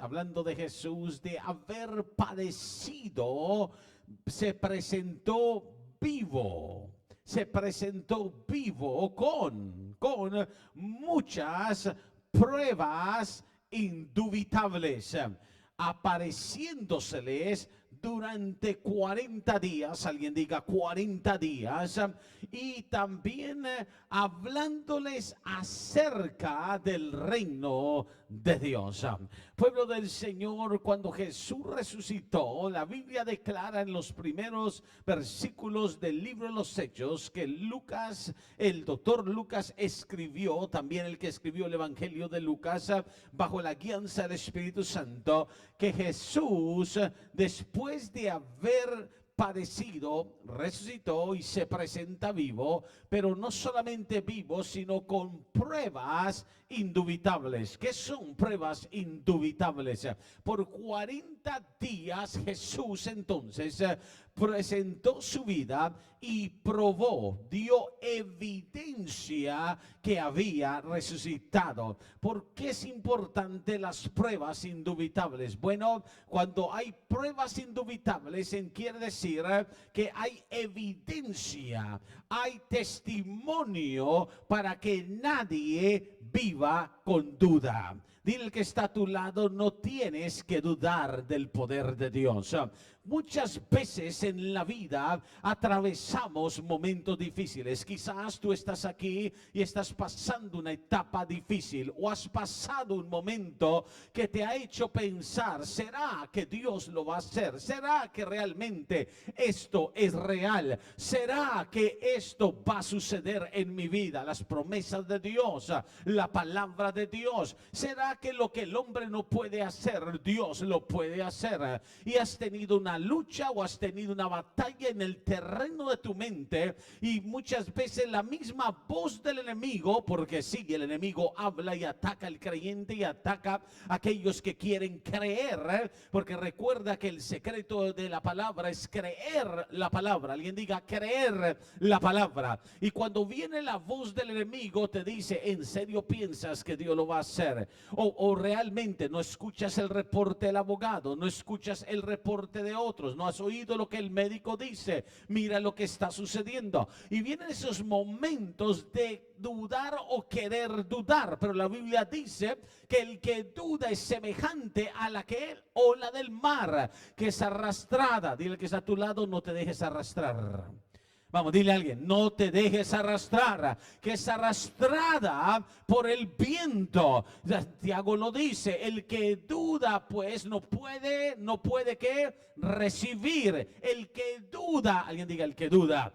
hablando de Jesús, de haber padecido, se presentó vivo. Se presentó vivo con muchas pruebas indubitables, apareciéndoseles durante 40 días, alguien diga 40 días, y también hablándoles acerca del reino de Dios. Pueblo del Señor, cuando Jesús resucitó, la Biblia declara en los primeros versículos del libro de los Hechos que Lucas, el doctor Lucas escribió, también el que escribió el Evangelio de Lucas, bajo la guianza del Espíritu Santo, que Jesús, después de haber padecido, resucitó y se presenta vivo, pero no solamente vivo, sino con pruebas indubitables. ¿Qué son pruebas indubitables? Por 40 días Jesús entonces presentó su vida y probó, dio evidencia que había resucitado. ¿Por qué es importante las pruebas indubitables? Bueno, cuando hay pruebas indubitables, quiere decir que hay evidencia, hay testimonio para que nadie viva con duda. Dile al que está a tu lado, no tienes que dudar del poder de Dios. Muchas veces en la vida atravesamos momentos difíciles. Quizás tú estás aquí y estás pasando una etapa difícil, o has pasado un momento que te ha hecho pensar, ¿será que Dios lo va a hacer? ¿Será que realmente esto es real? ¿Será que esto va a suceder en mi vida? Las promesas de Dios, la palabra de Dios. ¿Será que lo que el hombre no puede hacer, Dios lo puede hacer? Y has tenido una lucha o has tenido una batalla en el terreno de tu mente, y muchas veces la misma voz del enemigo, porque sí, el enemigo habla y ataca al creyente y ataca a aquellos que quieren creer, porque recuerda que el secreto de la palabra es creer la palabra. Alguien diga creer la palabra. Y cuando viene la voz del enemigo te dice, ¿en serio piensas que Dios lo va a hacer? O realmente no escuchas el reporte del abogado, no escuchas el reporte de otros, no has oído lo que el médico dice, mira lo que está sucediendo. Y vienen esos momentos de dudar o querer dudar, pero la Biblia dice que el que duda es semejante a la ola del mar, que es arrastrada. Dile que está a tu lado, no te dejes arrastrar. Vamos, dile a alguien, no te dejes arrastrar, que es arrastrada por el viento. Santiago lo dice, el que duda pues no puede ¿qué? Recibir. El que duda, alguien diga el que duda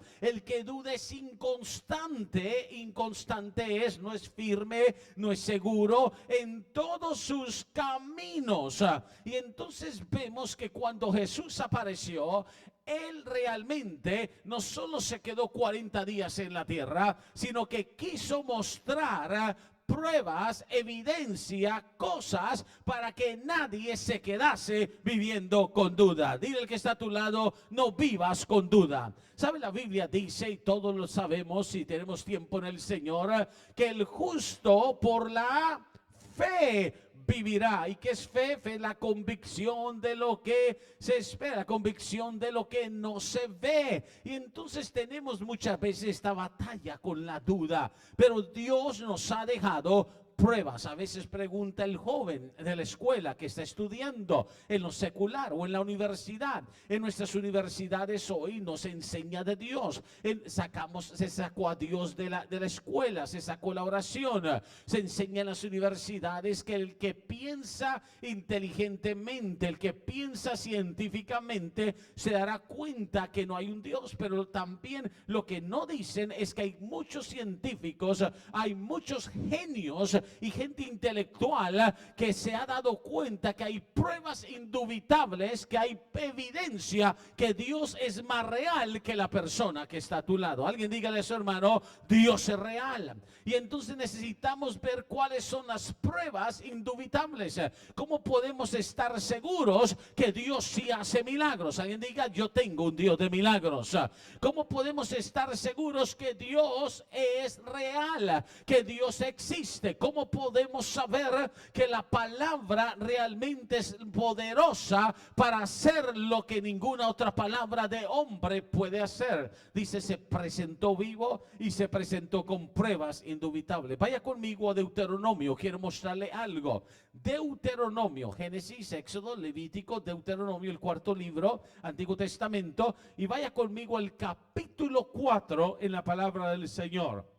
es inconstante. Inconstante es, no es firme, no es seguro en todos sus caminos. Y entonces vemos que cuando Jesús apareció, Él realmente no solo se quedó 40 días en la tierra, sino que quiso mostrar pruebas, evidencia, cosas para que nadie se quedase viviendo con duda. Dile al que está a tu lado, no vivas con duda. ¿Sabe? La Biblia dice, y todos lo sabemos si tenemos tiempo en el Señor, que el justo por la fe vivirá. ¿Y qué es fe? Fe, la convicción de lo que se espera, convicción de lo que no se ve. Y entonces tenemos muchas veces esta batalla con la duda, pero Dios nos ha dejado pruebas. A veces pregunta el joven de la escuela que está estudiando en lo secular o en la universidad. En nuestras universidades hoy nos enseña de Dios. Se sacó a Dios de la escuela, se sacó la oración. Se enseña en las universidades que el que piensa inteligentemente, el que piensa científicamente, se dará cuenta que no hay un Dios. Pero también lo que no dicen es que hay muchos científicos, hay muchos genios y gente intelectual que se ha dado cuenta que hay pruebas indubitables, que hay evidencia que Dios es más real que la persona que está a tu lado. Alguien dígale a su hermano, Dios es real. Y entonces necesitamos ver cuáles son las pruebas indubitables. ¿Cómo podemos estar seguros que Dios sí hace milagros? Alguien diga, yo tengo un Dios de milagros. ¿Cómo podemos estar seguros que Dios es real, que Dios existe? ¿Cómo ¿cómo podemos saber que la palabra realmente es poderosa para hacer lo que ninguna otra palabra de hombre puede hacer? Dice, se presentó vivo y se presentó con pruebas indubitables. Vaya conmigo a Deuteronomio, quiero mostrarle algo. Deuteronomio, Génesis, Éxodo, Levítico, Deuteronomio, el cuarto libro, Antiguo Testamento, y vaya conmigo al capítulo 4 en la palabra del Señor.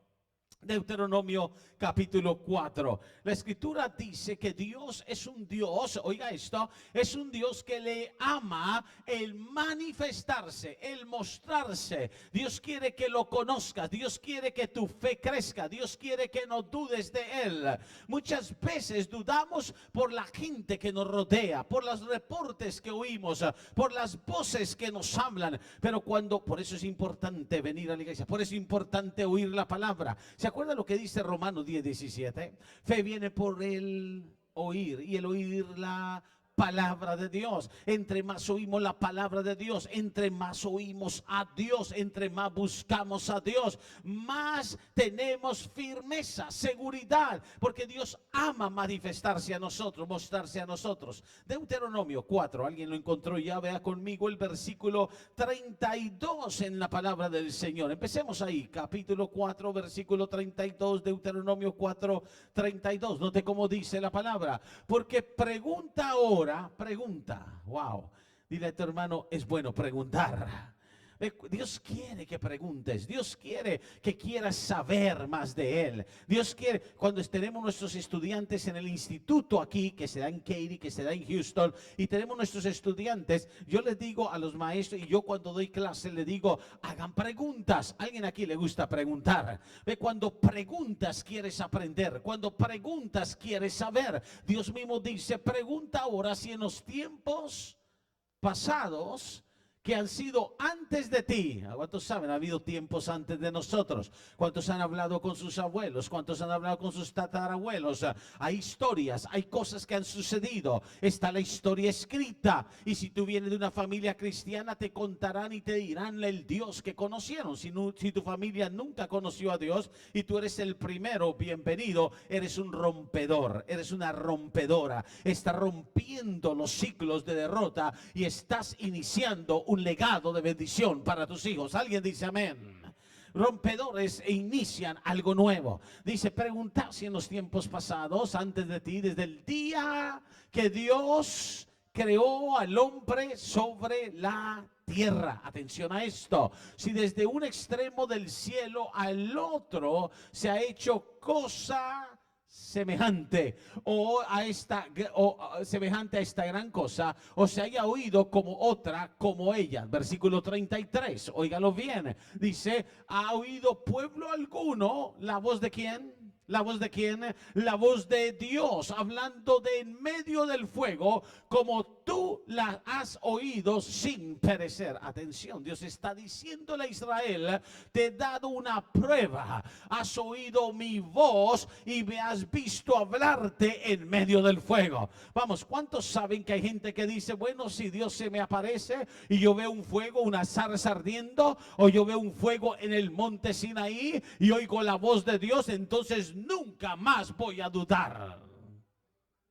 Deuteronomio capítulo 4. La escritura dice que Dios es un Dios, oiga esto, es un Dios que le ama el manifestarse, el mostrarse. Dios quiere que lo conozcas, Dios quiere que tu fe crezca, Dios quiere que no dudes de Él. Muchas veces dudamos por la gente que nos rodea, por los reportes que oímos, por las voces que nos hablan, pero por eso es importante venir a la iglesia, por eso es importante oír la palabra. ¿Se acuerda lo que dice Romanos 10:17? Fe viene por el oír y el oír la palabra de Dios. Entre más oímos la palabra de Dios, entre más oímos a Dios, entre más buscamos a Dios, más tenemos firmeza, seguridad, porque Dios ama manifestarse a nosotros, mostrarse a nosotros. Deuteronomio 4, alguien lo encontró ya, vea conmigo el versículo 32 en la palabra del Señor. Empecemos ahí, capítulo 4, versículo 32, Deuteronomio 4, 32. Note cómo dice la palabra, porque pregunta ahora, pregunta, wow, dile a tu hermano, es bueno preguntar. Dios quiere que preguntes, Dios quiere que quieras saber más de Él. Dios quiere, cuando tenemos nuestros estudiantes en el instituto aquí, que se da en Katy, que se da en Houston, y tenemos nuestros estudiantes, yo les digo a los maestros, y yo cuando doy clase les digo, hagan preguntas. ¿A alguien aquí le gusta preguntar? Cuando preguntas quieres aprender, cuando preguntas quieres saber. Dios mismo dice, pregunta ahora si en los tiempos pasados que han sido antes de ti. ¿Cuántos saben? Ha habido tiempos antes de nosotros. ¿Cuántos han hablado con sus abuelos? ¿Cuántos han hablado con sus tatarabuelos? Hay historias, hay cosas que han sucedido. Está la historia escrita. Y si tú vienes de una familia cristiana, te contarán y te dirán el Dios que conocieron. Si tu familia nunca conoció a Dios y tú eres el primero, bienvenido. Eres un rompedor, eres una rompedora. Estás rompiendo los ciclos de derrota y estás iniciando un legado de bendición para tus hijos. Alguien dice amén. Rompedores e inician algo nuevo. Dice, preguntar si en los tiempos pasados, antes de ti, desde el día que Dios creó al hombre sobre la tierra. Atención a esto. Si desde un extremo del cielo al otro se ha hecho cosa semejante semejante a esta gran cosa, o se haya oído como otra como ella. Versículo 33, óigalo bien, dice, ¿ha oído pueblo alguno la voz de quién? ¿La voz de quién? La voz de Dios, hablando de en medio del fuego, como tú la has oído sin perecer. Atención, Dios está diciéndole a Israel, te he dado una prueba. Has oído mi voz y me has visto hablarte en medio del fuego. Vamos, ¿cuántos saben que hay gente que dice, bueno, si Dios se me aparece y yo veo un fuego, una zarza ardiendo, o yo veo un fuego en el monte Sinaí y oigo la voz de Dios, entonces nunca más voy a dudar?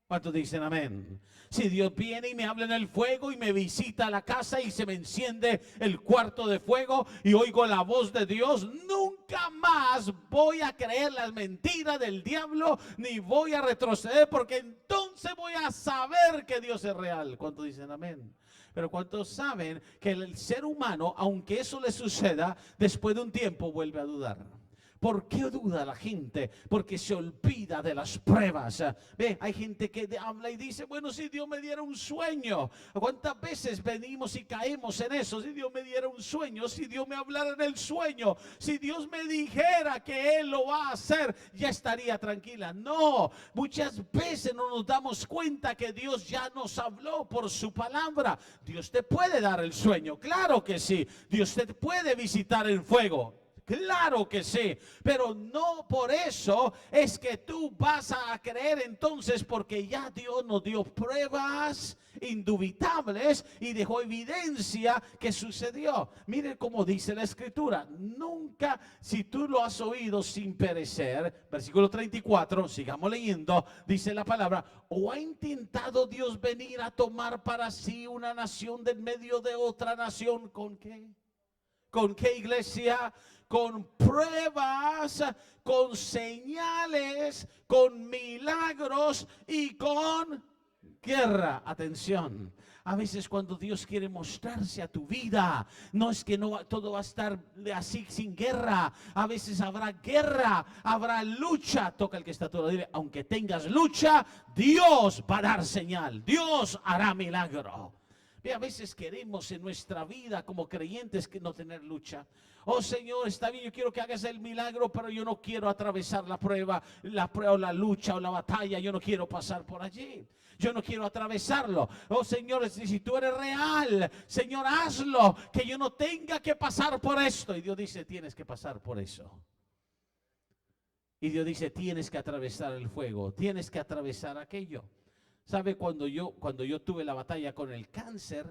¿Cuántos dicen amén? Si Dios viene y me habla en el fuego y me visita la casa y se me enciende el cuarto de fuego y oigo la voz de Dios, nunca más voy a creer las mentiras del diablo ni voy a retroceder, porque entonces voy a saber que Dios es real. ¿Cuántos dicen amén? Pero ¿cuántos saben que el ser humano, aunque eso le suceda, después de un tiempo vuelve a dudar? ¿Por qué duda la gente? Porque se olvida de las pruebas. Ve, hay gente que habla y dice, bueno, si Dios me diera un sueño. ¿Cuántas veces venimos y caemos en eso? Si Dios me diera un sueño, si Dios me hablara en el sueño, si Dios me dijera que Él lo va a hacer, ya estaría tranquila. No, muchas veces no nos damos cuenta que Dios ya nos habló por su palabra. Dios te puede dar el sueño, claro que sí. Dios te puede visitar el fuego. Claro que sí, pero no por eso es que tú vas a creer entonces, porque ya Dios nos dio pruebas indubitables y dejó evidencia que sucedió. Mire cómo dice la escritura: nunca, si tú lo has oído sin perecer, versículo 34, sigamos leyendo, dice la palabra: ¿o ha intentado Dios venir a tomar para sí una nación del medio de otra nación? ¿Con qué? ¿Con qué, iglesia? Con pruebas, con señales, con milagros y con guerra. Atención. A veces cuando Dios quiere mostrarse a tu vida, no es que no todo va a estar así sin guerra. A veces habrá guerra, habrá lucha. Toca el que está a tu lado, dile: aunque tengas lucha, Dios va a dar señal, Dios hará milagro. Ve, a veces queremos en nuestra vida como creyentes que no tener lucha. Oh Señor, está bien, yo quiero que hagas el milagro, pero yo no quiero atravesar la prueba o la lucha o la batalla. Yo no quiero pasar por allí. Yo no quiero atravesarlo. Oh Señor, si tú eres real, Señor, hazlo, que yo no tenga que pasar por esto. Y Dios dice: tienes que pasar por eso. Y Dios dice: tienes que atravesar el fuego, tienes que atravesar aquello. ¿Sabe? Cuando yo tuve la batalla con el cáncer,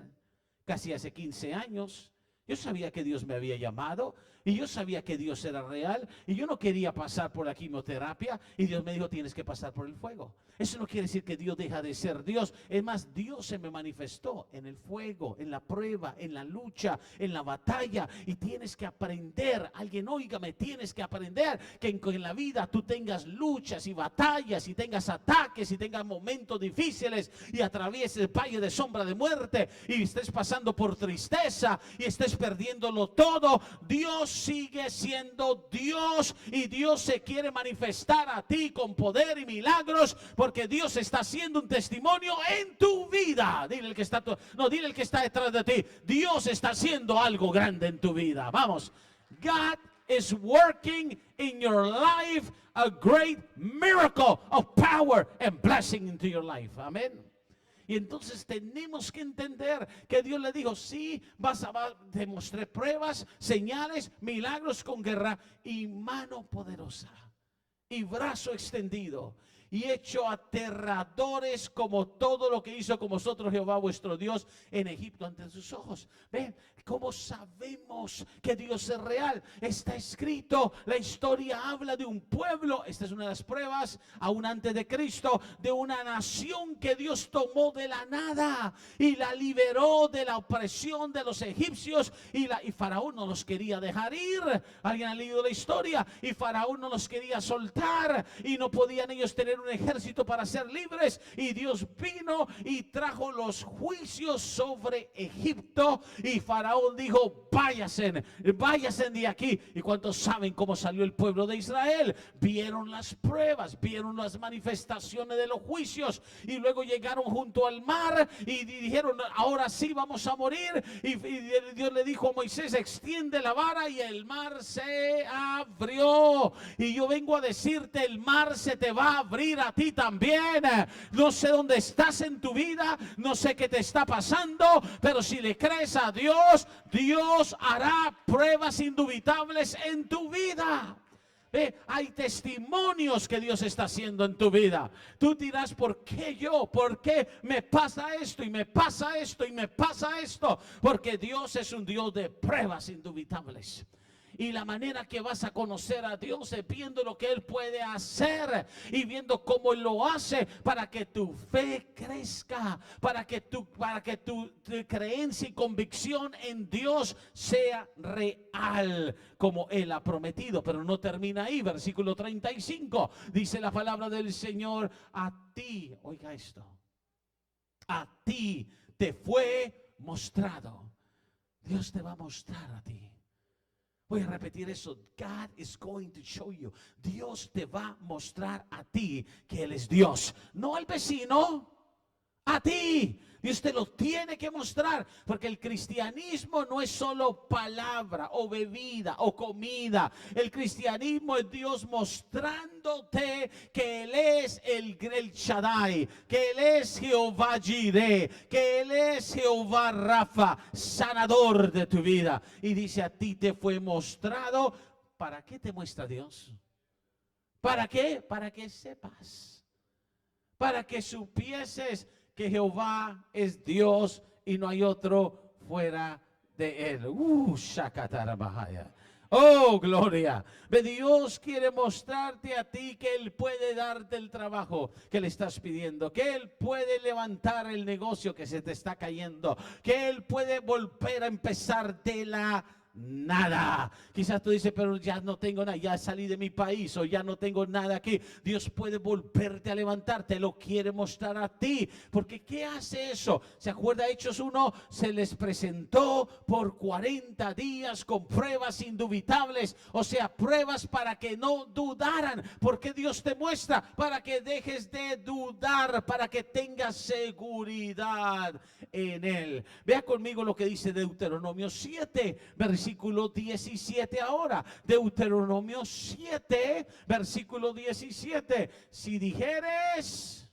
casi hace 15 años, yo sabía que Dios me había llamado y yo sabía que Dios era real y yo no quería pasar por la quimioterapia, y Dios me dijo: tienes que pasar por el fuego. Eso no quiere decir que Dios deja de ser Dios. Es más, Dios se me manifestó en el fuego, en la prueba, en la lucha, en la batalla. Y tienes que aprender, alguien óigame, tienes que aprender que en la vida tú tengas luchas y batallas y tengas ataques y tengas momentos difíciles y atravieses el valle de sombra de muerte y estés pasando por tristeza y estés perdiéndolo todo. Dios sigue siendo Dios y Dios se quiere manifestar a ti con poder y milagros, porque Dios está haciendo un testimonio en tu vida. Dile el que está, dile el que está detrás de ti: Dios está haciendo algo grande en tu vida. Vamos. God is working in your life a great miracle of power and blessing into your life. Amén. Y entonces tenemos que entender que Dios le dijo: sí, te mostré pruebas, señales, milagros con guerra y mano poderosa y brazo extendido, y hecho aterradores como todo lo que hizo con vosotros Jehová vuestro Dios en Egipto ante sus ojos. Ven, ¿cómo sabemos que Dios es real? Está escrito, la historia habla de un pueblo. Esta es una de las pruebas, aún antes de Cristo, de una nación que Dios tomó de la nada y la liberó de la opresión de los egipcios, y Faraón no los quería dejar ir. Alguien ha leído la historia, y Faraón no los quería soltar y no podían ellos tener un ejército para ser libres, y Dios vino y trajo los juicios sobre Egipto, y Faraón dijo: váyanse de aquí. ¿Y cuántos saben cómo salió el pueblo de Israel? Vieron las pruebas, vieron las manifestaciones de los juicios, y luego llegaron junto al mar y dijeron: ahora sí vamos a morir. Y Dios le dijo a Moisés: extiende la vara, y el mar se abrió. Y yo vengo a decirte: el mar se te va a abrir a ti también. No sé dónde estás en tu vida, no sé qué te está pasando, pero si le crees a Dios, Dios hará pruebas indubitables en tu vida. Hay testimonios que Dios está haciendo en tu vida. Tú dirás: ¿por qué yo? ¿Por qué me pasa esto y me pasa esto y me pasa esto? Porque Dios es un Dios de pruebas indubitables. Y la manera que vas a conocer a Dios es viendo lo que Él puede hacer y viendo cómo Él lo hace, para que tu fe crezca, para que tu creencia y convicción en Dios sea real, como Él ha prometido. Pero no termina ahí. Versículo 35, dice la palabra del Señor: a ti, oiga esto, a ti te fue mostrado. Dios te va a mostrar a ti. Voy a repetir eso. God is going to show you. Dios te va a mostrar a ti que Él es Dios. No al vecino, a ti. Dios te lo tiene que mostrar, porque el cristianismo no es solo palabra o bebida o comida. El cristianismo es Dios mostrándote que Él es el Shaddai, que Él es Jehová Jireh, que Él es Jehová Rafa, sanador de tu vida. Y dice: a ti te fue mostrado ¿para qué te muestra Dios? ¿Para qué? Para que sepas. Para que supieses que Jehová es Dios y no hay otro fuera de él. Shakatarabahaya. Oh, gloria. Dios quiere mostrarte a ti que Él puede darte el trabajo que le estás pidiendo, que Él puede levantar el negocio que se te está cayendo, que Él puede volver a empezar de la nada. Quizás tú dices, pero ya no tengo nada, ya salí de mi país o ya no tengo nada aquí. Dios puede volverte a levantar, te lo quiere mostrar a ti. Porque ¿qué hace eso? ¿Se acuerda Hechos 1? Se les presentó por 40 días con pruebas indubitables, o sea, pruebas para que no dudaran. Porque Dios te muestra para que dejes de dudar, para que tengas seguridad en Él. Vea conmigo lo que dice Deuteronomio 7, versículo 17 ahora. Deuteronomio 7, versículo 17. Si dijeres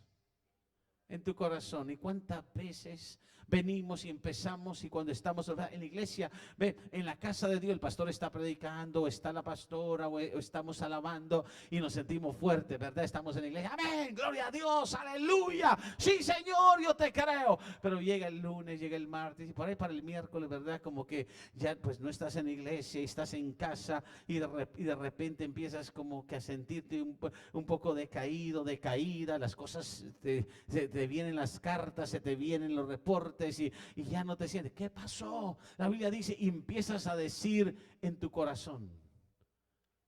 en tu corazón, ¿y cuántas veces venimos y empezamos y cuando estamos en la iglesia, ve, en la casa de Dios, el pastor está predicando, está la pastora o estamos alabando y nos sentimos fuertes, ¿verdad? Estamos en la iglesia, amén, gloria a Dios, aleluya, sí Señor, yo te creo. Pero llega el lunes, llega el martes y por ahí para el miércoles, ¿verdad? Como que ya pues no estás en la iglesia, estás en casa y de repente empiezas como que a sentirte un poco decaído, decaída, las cosas te vienen las cartas, se te vienen los reportes y ya no te sientes. ¿Qué pasó? La Biblia dice, y empiezas a decir en tu corazón.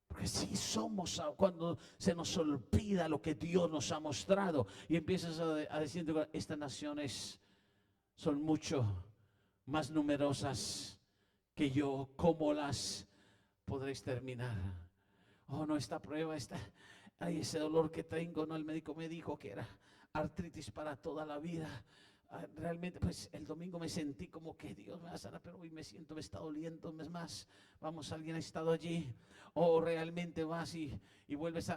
Porque si somos, cuando se nos olvida lo que Dios nos ha mostrado y empiezas a decir en tu corazón, estas naciones son mucho más numerosas que yo, ¿cómo las podré exterminar? Oh, no, esta prueba, ay, ese dolor que tengo, no, el médico me dijo que era artritis para toda la vida. Realmente, pues el domingo me sentí como que Dios me va a sanar, pero hoy me siento, me está doliendo. Es más, vamos, alguien ha estado allí. O realmente vas y vuelves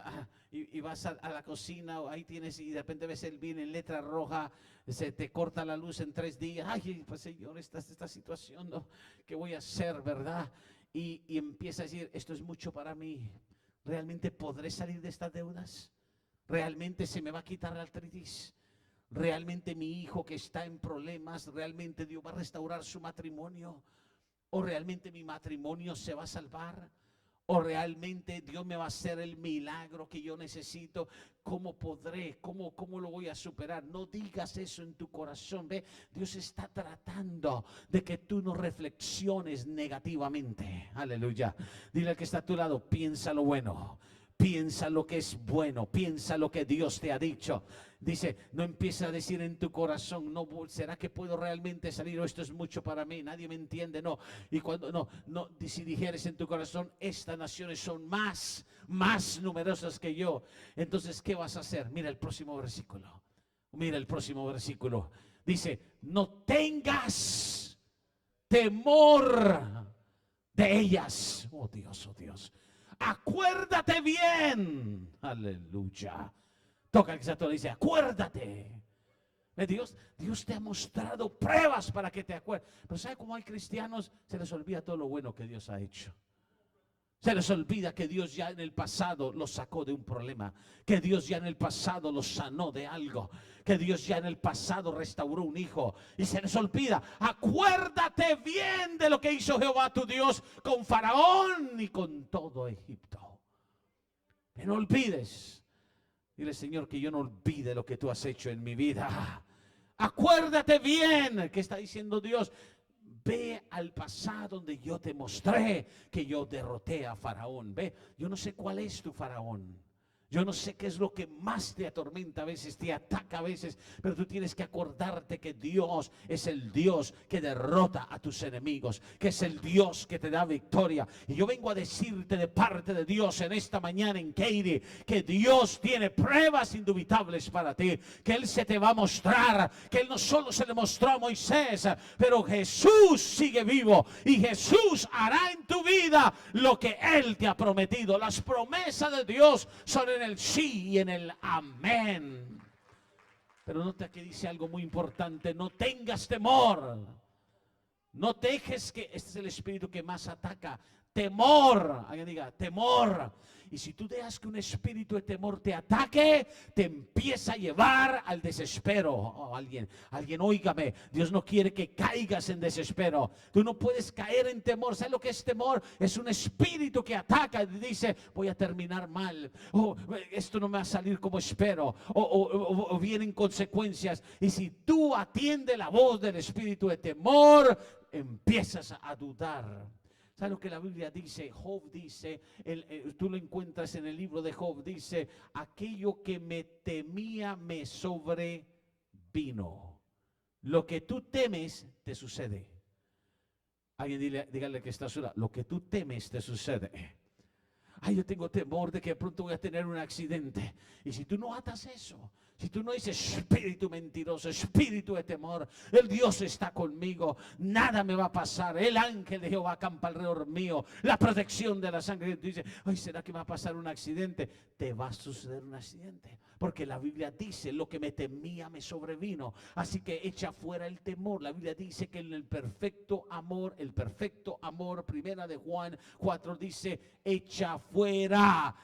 y vas a la cocina, o ahí tienes y de repente ves el vino en letra roja, se te corta la luz en 3 días. Ay, pues Señor, esta situación, ¿no? ¿Qué voy a hacer, verdad? Y empieza a decir, esto es mucho para mí. ¿Realmente podré salir de estas deudas? ¿Realmente se me va a quitar la artritis? ¿Realmente mi hijo que está en problemas, realmente Dios va a restaurar su matrimonio? ¿O realmente mi matrimonio se va a salvar? ¿O realmente Dios me va a hacer el milagro que yo necesito? ¿Cómo podré? ¿Cómo lo voy a superar? No digas eso en tu corazón. Ve, Dios está tratando de que tú no reflexiones negativamente. Aleluya. Dile al que está a tu lado, piensa lo bueno. Piensa lo que es bueno, piensa lo que Dios te ha dicho. Dice, no empieza a decir en tu corazón, no, ¿será que puedo realmente salir? O esto es mucho para mí, nadie me entiende, no. Y cuando no, si dijeres en tu corazón, estas naciones son más numerosas que yo, entonces, ¿qué vas a hacer? Mira el próximo versículo. Mira el próximo versículo. Dice, no tengas temor de ellas. Oh Dios, oh Dios. Acuérdate bien. Aleluya. Toca el que se dice, acuérdate. Dios te ha mostrado pruebas para que te acuerdes. Pero ¿sabe cómo hay cristianos? Se les olvida todo lo bueno que Dios ha hecho. Se les olvida que Dios ya en el pasado los sacó de un problema, que Dios ya en el pasado los sanó de algo, que Dios ya en el pasado restauró un hijo. Y se les olvida, acuérdate bien de lo que hizo Jehová tu Dios con Faraón y con todo Egipto. Que no olvides. Dile, Señor, que yo no olvide lo que tú has hecho en mi vida. Acuérdate bien, que está diciendo Dios. Ve al pasado donde yo te mostré que yo derroté a Faraón. Ve, yo no sé cuál es tu Faraón. Yo no sé qué es lo que más te atormenta a veces, te ataca a veces, pero tú tienes que acordarte que Dios es el Dios que derrota a tus enemigos, que es el Dios que te da victoria. Y yo vengo a decirte de parte de Dios en esta mañana en Katy, que Dios tiene pruebas indubitables para ti, que Él se te va a mostrar, que Él no solo se le mostró a Moisés, pero Jesús sigue vivo y Jesús hará en tu vida lo que Él te ha prometido. Las promesas de Dios son en el sí y en el amén. Pero nota que dice algo muy importante: no tengas temor. No dejes que, este es el espíritu que más ataca, temor. Alguien diga, temor. Y si tú dejas que un espíritu de temor te ataque, te empieza a llevar al desespero. Oh, alguien, óigame, Dios no quiere que caigas en desespero. Tú no puedes caer en temor. ¿Sabes lo que es temor? Es un espíritu que ataca y dice, voy a terminar mal. Oh, esto no me va a salir como espero. O vienen consecuencias. Y si tú atiendes la voz del espíritu de temor, empiezas a dudar. ¿Sabes lo que la Biblia dice? Job dice, tú lo encuentras en el libro de Job, dice, aquello que me temía me sobrevino. Lo que tú temes te sucede. Alguien dígale que está a su lado, lo que tú temes te sucede. Ay, yo tengo temor de que pronto voy a tener un accidente. Y si tú no atas eso, si tú no dices espíritu mentiroso, espíritu de temor, el Dios está conmigo, nada me va a pasar, el ángel de Jehová acampa alrededor mío, la protección de la sangre. Tú dices, ay, ¿será que me va a pasar un accidente? Te va a suceder un accidente, porque la Biblia dice, lo que me temía me sobrevino. Así que echa fuera el temor. La Biblia dice que en el perfecto amor, primera de Juan 4 dice, echa fuera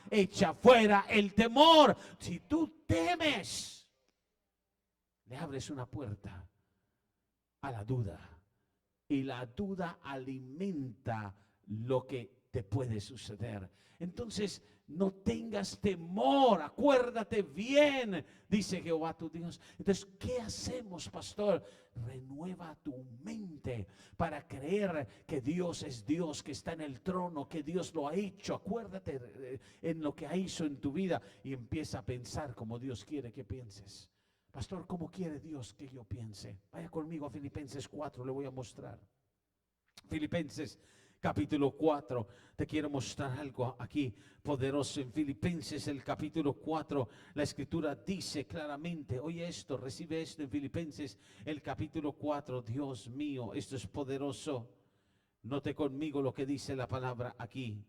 el temor. Si tú temes, le abres una puerta a la duda, y la duda alimenta lo que te puede suceder. Entonces, no tengas temor, acuérdate bien, dice Jehová tu Dios. Entonces, ¿qué hacemos, pastor? Renueva tu mente para creer que Dios es Dios, que está en el trono, que Dios lo ha hecho. Acuérdate en lo que ha hecho en tu vida y empieza a pensar como Dios quiere que pienses. Pastor, ¿cómo quiere Dios que yo piense? Vaya conmigo a Filipenses 4, le voy a mostrar. Filipenses capítulo 4, te quiero mostrar algo aquí poderoso. En Filipenses el capítulo 4, la escritura dice claramente, oye esto, recibe esto en Filipenses el capítulo 4, Dios mío, esto es poderoso. Note conmigo lo que dice la palabra aquí.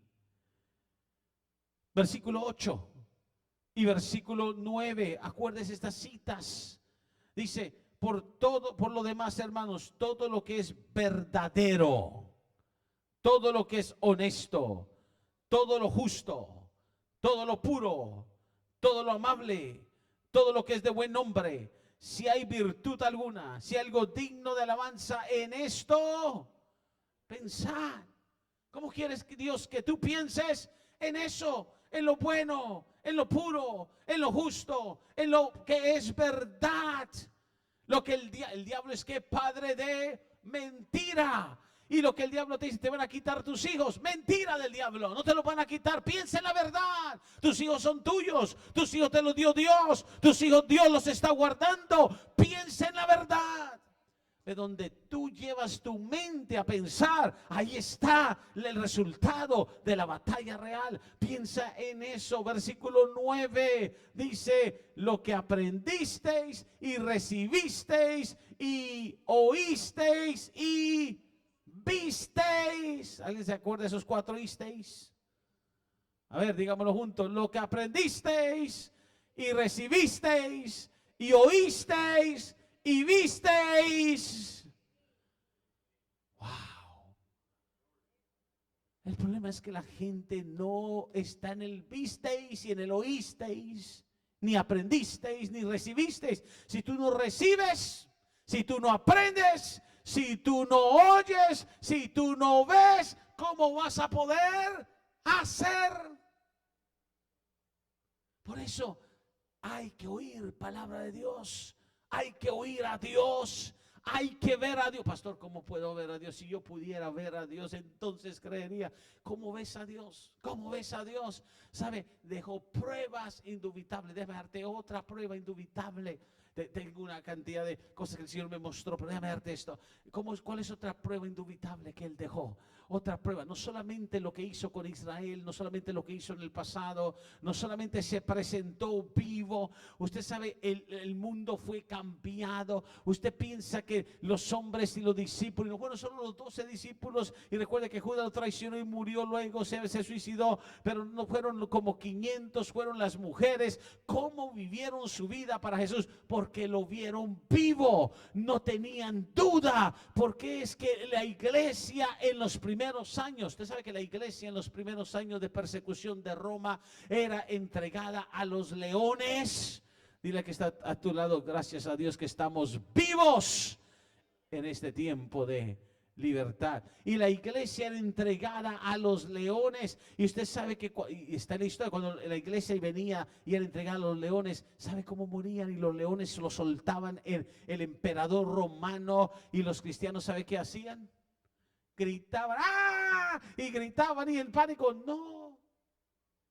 Versículo 8 y versículo 9, acuérdese estas citas. Dice, por lo demás, hermanos, todo lo que es verdadero, todo lo que es honesto, todo lo justo, todo lo puro, todo lo amable, todo lo que es de buen nombre, si hay virtud alguna, si hay algo digno de alabanza, en esto pensad. ¿Cómo quieres que Dios que tú pienses en eso? En lo bueno, en lo puro, en lo justo, en lo que es verdad. Lo que el diablo es que padre de mentira. Y lo que el diablo te dice, te van a quitar tus hijos. Mentira del diablo, no te lo van a quitar. Piensa en la verdad. Tus hijos son tuyos. Tus hijos te los dio Dios. Tus hijos Dios los está guardando. Piensa en la verdad. De donde tú llevas tu mente a pensar, ahí está el resultado de la batalla real. Piensa en eso. Versículo 9 dice, lo que aprendisteis y recibisteis y oísteis y visteis. ¿Alguien se acuerda de esos 4 visteis? A ver, digámoslo juntos. Lo que aprendisteis y recibisteis y oísteis y visteis. Wow. El problema es que la gente no está en el visteis y en el oísteis, ni aprendisteis, ni recibisteis. Si tú no recibes, si tú no aprendes, si tú no oyes, si tú no ves, ¿cómo vas a poder hacer? Por eso hay que oír palabra de Dios. Hay que oír a Dios, hay que ver a Dios. Pastor, ¿cómo puedo ver a Dios? Si yo pudiera ver a Dios, entonces creería. ¿Cómo ves a Dios? ¿Cómo ves a Dios? ¿Sabe? Dejó pruebas indubitables. Déjame darte otra prueba indubitable. Tengo una cantidad de cosas que el Señor me mostró, pero déjame darte esto. ¿Cuál es otra prueba indubitable que Él dejó? Otra prueba, no solamente lo que hizo con Israel, no solamente lo que hizo en el pasado, no solamente se presentó vivo. Usted sabe, el mundo fue cambiado. Usted piensa que los hombres y los discípulos, bueno, solo los 12 discípulos, y recuerde que Judas lo traicionó y murió, luego se suicidó, pero no fueron como 500, fueron las mujeres. ¿Cómo vivieron su vida para Jesús? ¿Por porque lo vieron vivo, no tenían duda, porque es que la iglesia en los primeros años, usted sabe que la iglesia en los primeros años de persecución de Roma era entregada a los leones. Dile que está a tu lado, gracias a Dios que estamos vivos en este tiempo de libertad. Y la iglesia era entregada a los leones. Y usted sabe que está en la historia, cuando la iglesia venía y era entregada a los leones, ¿sabe cómo morían? Y los leones lo soltaban el emperador romano, y los cristianos, ¿sabe qué hacían? Gritaban, ¡ah! Y gritaban, y el pánico, no.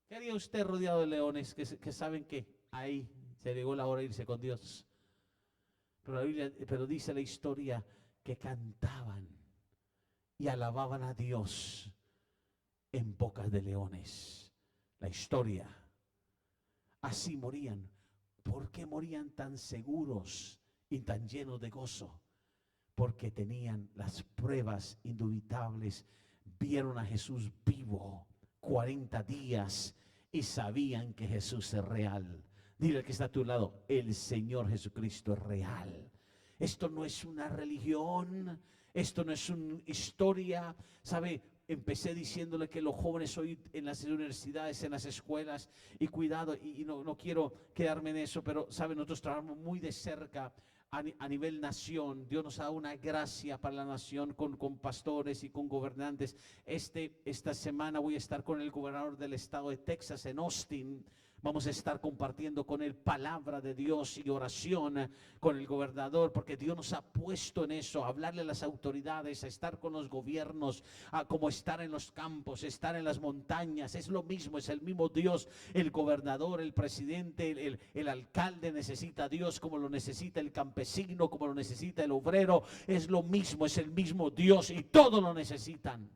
¿Qué haría usted rodeado de leones que saben que ahí se llegó la hora de irse con Dios? Pero dice la historia que cantaban y alababan a Dios en bocas de leones. La historia. Así morían. ¿Por qué morían tan seguros y tan llenos de gozo? Porque tenían las pruebas indubitables. Vieron a Jesús vivo 40 días y sabían que Jesús es real. Dile al que está a tu lado, el Señor Jesucristo es real. Esto no es una religión, esto no es una historia. ¿Sabe? Empecé diciéndole que los jóvenes hoy en las universidades, en las escuelas, y cuidado, y no quiero quedarme en eso, pero ¿sabe? Nosotros trabajamos muy de cerca a nivel nación. Dios nos ha dado una gracia para la nación con pastores y con gobernantes. Esta semana voy a estar con el gobernador del estado de Texas en Austin. Vamos a estar compartiendo con él palabra de Dios y oración con el gobernador, porque Dios nos ha puesto en eso, a hablarle a las autoridades, a estar con los gobiernos, a como estar en los campos, estar en las montañas. Es lo mismo, es el mismo Dios. El gobernador, el presidente, el alcalde necesita a Dios como lo necesita el campesino, como lo necesita el obrero. Es lo mismo, es el mismo Dios y todos lo necesitan.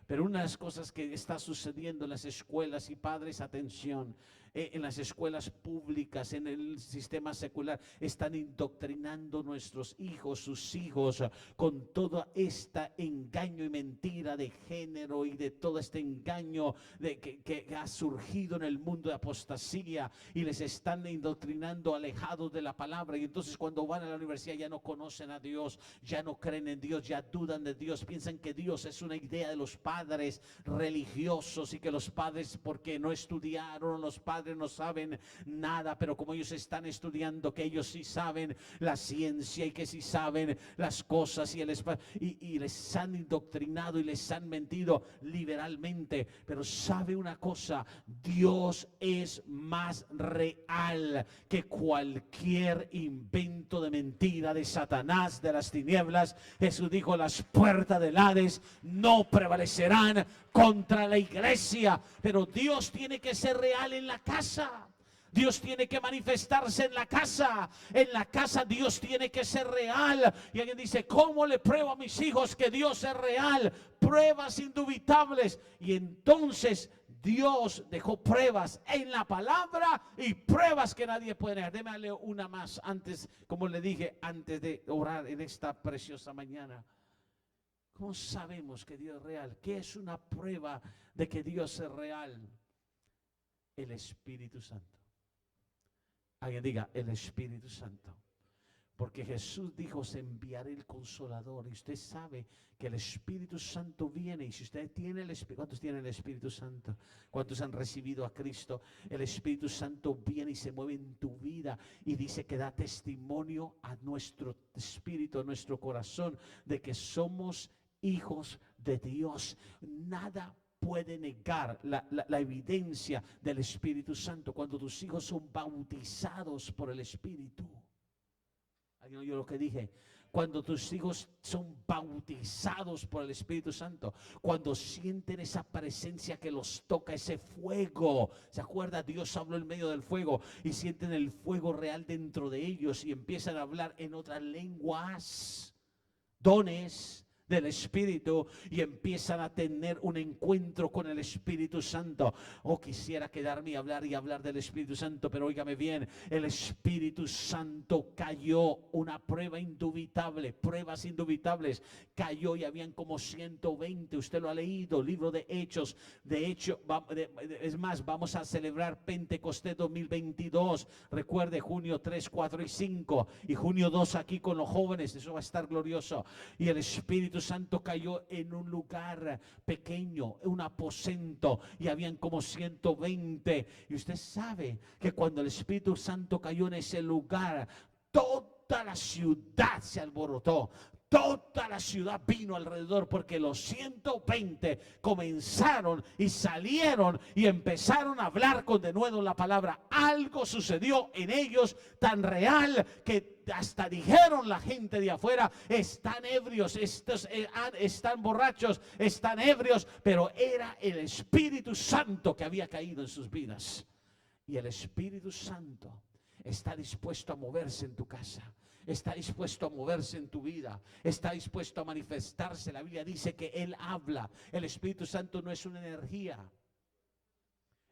Pero una de las cosas que está sucediendo en las escuelas, y padres, atención, en las escuelas públicas, en el sistema secular, están indoctrinando nuestros hijos, sus hijos, con todo este engaño y mentira de género y de todo este engaño que ha surgido en el mundo de apostasía, y les están indoctrinando alejados de la palabra. Y entonces cuando van a la universidad ya no conocen a Dios, ya no creen en Dios, ya dudan de Dios, piensan que Dios es una idea de los padres religiosos, y que los padres, porque no estudiaron, los padres no saben nada, pero como ellos están estudiando, que ellos sí saben la ciencia y que sí saben las cosas, y les han indoctrinado y les han mentido liberalmente. Pero sabe una cosa, Dios es más real que cualquier invento de mentira de Satanás, de las tinieblas. Jesús dijo, las puertas del Hades no prevalecerán contra la iglesia. Pero Dios tiene que ser real en la casa. Dios tiene que manifestarse en la casa. En la casa Dios tiene que ser real. Y alguien dice, ¿cómo le pruebo a mis hijos que Dios es real? Pruebas indubitables. Y entonces Dios dejó pruebas en la palabra, y pruebas que nadie puede negar. Déjame una más antes, como le dije, antes de orar en esta preciosa mañana. ¿Cómo sabemos que Dios es real? ¿Qué es una prueba de que Dios es real? El Espíritu Santo. Alguien diga, el Espíritu Santo. Porque Jesús dijo, os enviaré el Consolador. Y usted sabe que el Espíritu Santo viene. Y si usted tiene el Espíritu, ¿cuántos tienen el Espíritu Santo? ¿Cuántos han recibido a Cristo? El Espíritu Santo viene y se mueve en tu vida. Y dice que da testimonio a nuestro espíritu, a nuestro corazón, de que somos hijos de Dios. Nada puede negar la evidencia del Espíritu Santo cuando tus hijos son bautizados por el Espíritu. ¿Alguien oyó lo que dije? Cuando tus hijos son bautizados por el Espíritu Santo, cuando sienten esa presencia que los toca, ese fuego. ¿Se acuerda? Dios habló en medio del fuego, y sienten el fuego real dentro de ellos y empiezan a hablar en otras lenguas. Dones del Espíritu y empiezan a tener un encuentro con el Espíritu Santo. Oh, quisiera quedarme y hablar del Espíritu Santo, pero óigame bien, el Espíritu Santo cayó, una prueba indubitable, pruebas indubitables, cayó y habían como 120, usted lo ha leído, libro de Hechos. De hecho, es más, vamos a celebrar Pentecostés 2022, recuerde, junio 3, 4 y 5 y junio 2 aquí con los jóvenes, eso va a estar glorioso. Y el Espíritu Santo cayó en un lugar pequeño, un aposento, y habían como 120. Y usted sabe que cuando el Espíritu Santo cayó en ese lugar, toda la ciudad se alborotó. Toda la ciudad vino alrededor, porque los 120 comenzaron y salieron y empezaron a hablar con denuedo la palabra. Algo sucedió en ellos tan real que hasta dijeron la gente de afuera: están ebrios, están borrachos, están ebrios, pero era el Espíritu Santo que había caído en sus vidas. Y el Espíritu Santo está dispuesto a moverse en tu casa. Está dispuesto a moverse en tu vida, está dispuesto a manifestarse. La Biblia dice que Él habla. El Espíritu Santo no es una energía.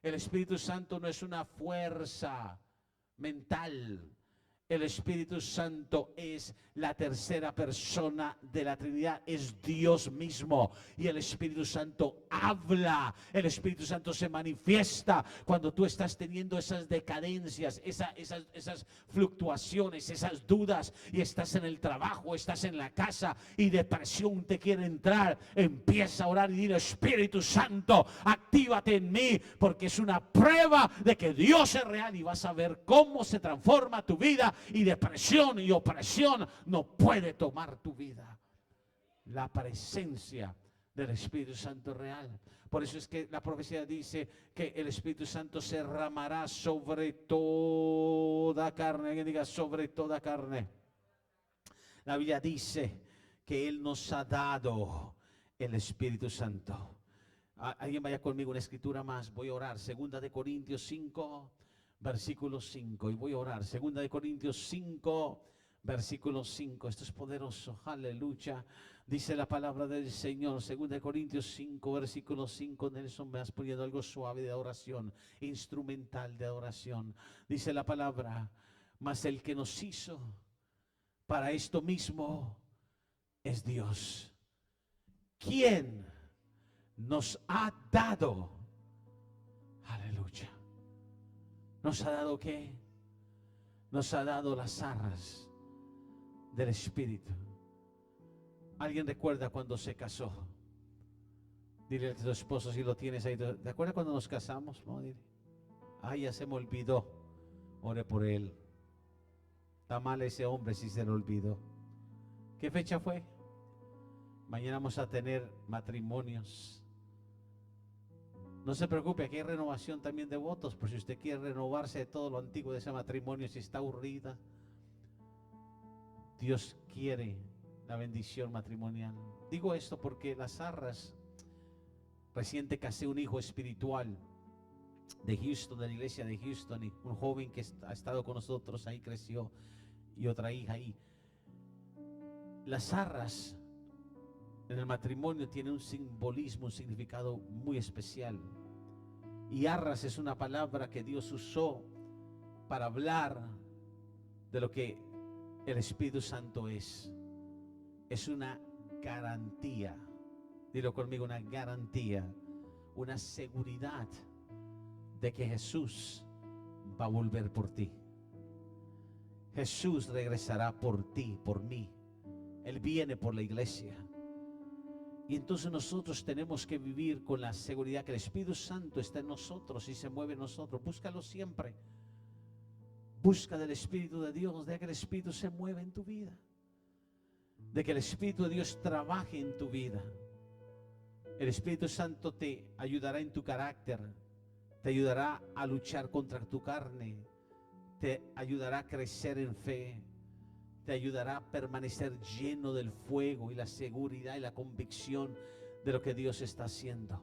El Espíritu Santo no es una fuerza mental. El Espíritu Santo es la tercera persona de la Trinidad, es Dios mismo. Y el Espíritu Santo habla, el Espíritu Santo se manifiesta cuando tú estás teniendo esas decadencias, esas fluctuaciones, esas dudas, y estás en el trabajo, estás en la casa y depresión te quiere entrar. Empieza a orar y dile: Espíritu Santo, actívate en mí, porque es una prueba de que Dios es real, y vas a ver cómo se transforma tu vida. Y depresión y opresión no puede tomar tu vida. La presencia del Espíritu Santo real. Por eso es que la profecía dice que el Espíritu Santo se derramará sobre toda carne. Alguien diga: sobre toda carne. La Biblia dice que Él nos ha dado el Espíritu Santo. Alguien vaya conmigo una escritura más. Voy a orar. Segunda de Corintios 5. Versículo 5, y voy a orar. Segunda de Corintios 5, versículo 5. Esto es poderoso, aleluya. Dice la palabra del Señor. Segunda de Corintios 5, versículo 5. Nelson, me has ponido algo suave de adoración, instrumental de adoración. Dice la palabra: mas el que nos hizo para esto mismo es Dios, quien nos ha dado, aleluya. ¿Nos ha dado qué? Nos ha dado las arras del Espíritu. ¿Alguien recuerda cuando se casó? Dile a tu esposo, si lo tienes ahí: ¿te acuerdas cuando nos casamos? No, dile: ay, ya se me olvidó. Ore por él. Está mal ese hombre si se le olvidó. ¿Qué fecha fue? Mañana vamos a tener matrimonios. No se preocupe, aquí hay renovación también de votos, por si usted quiere renovarse de todo lo antiguo de ese matrimonio, si está aburrida. Dios quiere la bendición matrimonial. Digo esto porque las arras, reciente casé un hijo espiritual de Houston, de la iglesia de Houston, y un joven que ha estado con nosotros ahí creció, y otra hija ahí. Las arras en el matrimonio tiene un simbolismo, un significado muy especial. Y arras es una palabra que Dios usó para hablar de lo que el Espíritu Santo es. Es una garantía. Dilo conmigo: una garantía, una seguridad de que Jesús va a volver por ti. Jesús regresará por ti, por mí. Él viene por la iglesia. Y entonces nosotros tenemos que vivir con la seguridad que el Espíritu Santo está en nosotros y se mueve en nosotros. Búscalo siempre. Busca del Espíritu de Dios, de que el Espíritu se mueva en tu vida, de que el Espíritu de Dios trabaje en tu vida. El Espíritu Santo te ayudará en tu carácter, te ayudará a luchar contra tu carne, te ayudará a crecer en fe, te ayudará a permanecer lleno del fuego y la seguridad y la convicción de lo que Dios está haciendo.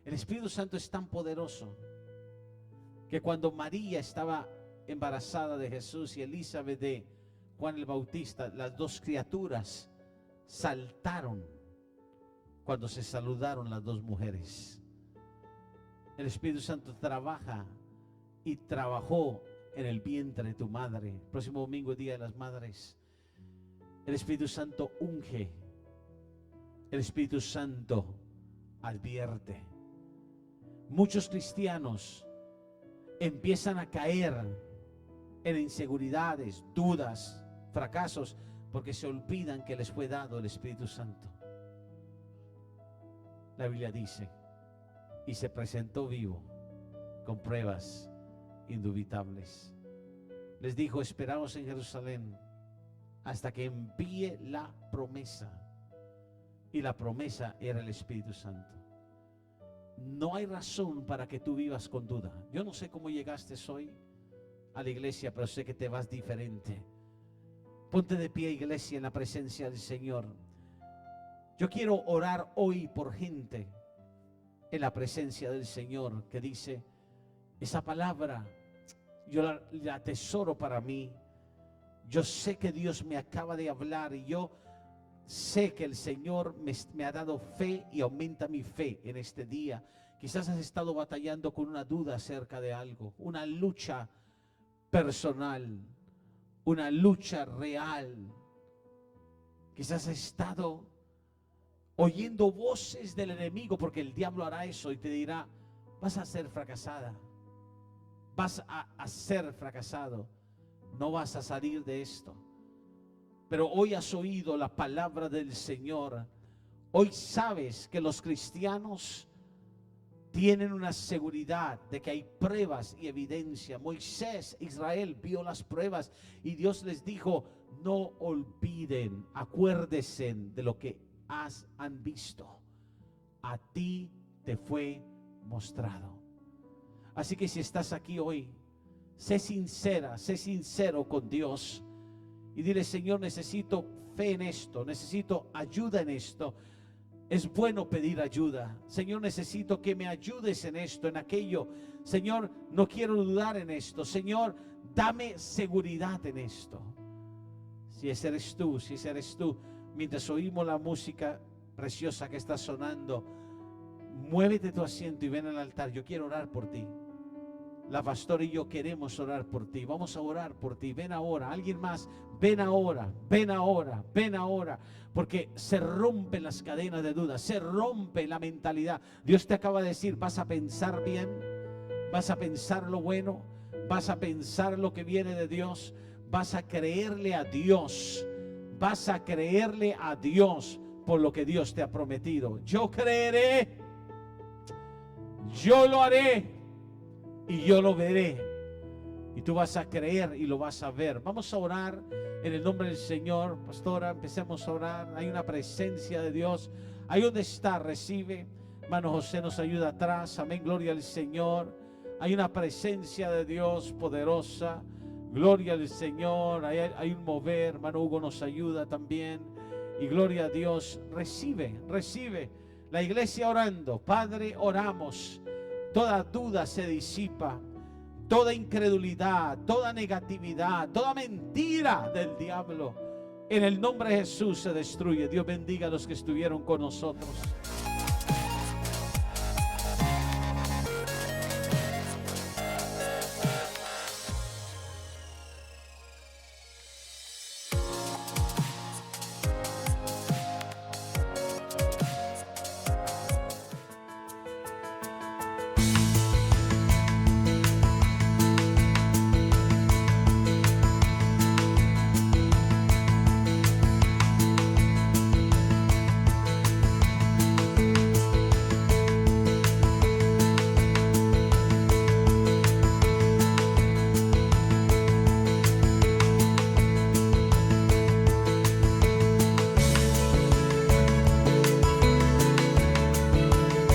El Espíritu Santo es tan poderoso que cuando María estaba embarazada de Jesús y Elizabeth de Juan el Bautista, las dos criaturas saltaron cuando se saludaron las dos mujeres. El Espíritu Santo trabaja y trabajó en el vientre de tu madre. Próximo domingo, Día de las Madres. El Espíritu Santo unge. El Espíritu Santo advierte. Muchos cristianos empiezan a caer en inseguridades, dudas, fracasos, porque se olvidan que les fue dado el Espíritu Santo. La Biblia dice, y se presentó vivo con pruebas indubitables. Les dijo, esperaos en Jerusalén hasta que envíe la promesa. Y la promesa era el Espíritu Santo. No hay razón para que tú vivas con duda. Yo no sé cómo llegaste hoy a la iglesia, pero sé que te vas diferente. Ponte de pie, iglesia, en la presencia del Señor. Yo quiero orar hoy por gente en la presencia del Señor que dice, esa palabra yo la atesoro para mí. Yo sé que Dios me acaba de hablar y yo sé que el Señor me ha dado fe y aumenta mi fe en este día. Quizás has estado batallando con una duda acerca de algo, una lucha personal, una lucha real. Quizás has estado oyendo voces del enemigo, porque el diablo hará eso y te dirá, vas a ser fracasada, vas a ser fracasado, no vas a salir de esto. Pero hoy has oído la palabra del Señor. Hoy sabes que los cristianos tienen una seguridad de que hay pruebas y evidencia. Moisés, Israel vio las pruebas y Dios les dijo, no olviden, acuérdense de lo que han visto. A ti te fue mostrado. Así que si estás aquí hoy, sé sincera, sé sincero con Dios. Y dile, Señor, necesito fe en esto, necesito ayuda en esto. Es bueno pedir ayuda. Señor, necesito que me ayudes en esto, en aquello. Señor, no quiero dudar en esto. Señor, dame seguridad en esto. Si ese eres tú, mientras oímos la música preciosa que está sonando, muévete tu asiento y ven al altar. Yo quiero orar por ti. La pastora y yo queremos orar por ti. Vamos a orar por ti. Ven ahora. Alguien más, ven ahora, ven ahora, ven ahora. Porque se rompen las cadenas de duda, se rompe la mentalidad. Dios te acaba de decir, vas a pensar bien, vas a pensar lo bueno, vas a pensar lo que viene de Dios, vas a creerle a Dios, vas a creerle a Dios por lo que Dios te ha prometido. Yo creeré, yo lo haré. Y yo lo veré. Y tú vas a creer y lo vas a ver. Vamos a orar en el nombre del Señor. Pastora, empecemos a orar. Hay una presencia de Dios. Ahí donde está, recibe. Hermano José nos ayuda atrás. Amén, gloria al Señor. Hay una presencia de Dios poderosa. Gloria al Señor. Hay un mover. Hermano Hugo nos ayuda también. Y gloria a Dios. Recibe, recibe. La iglesia orando. Padre, oramos. Toda duda se disipa, toda incredulidad, toda negatividad, toda mentira del diablo, en el nombre de Jesús se destruye. Dios bendiga a los que estuvieron con nosotros.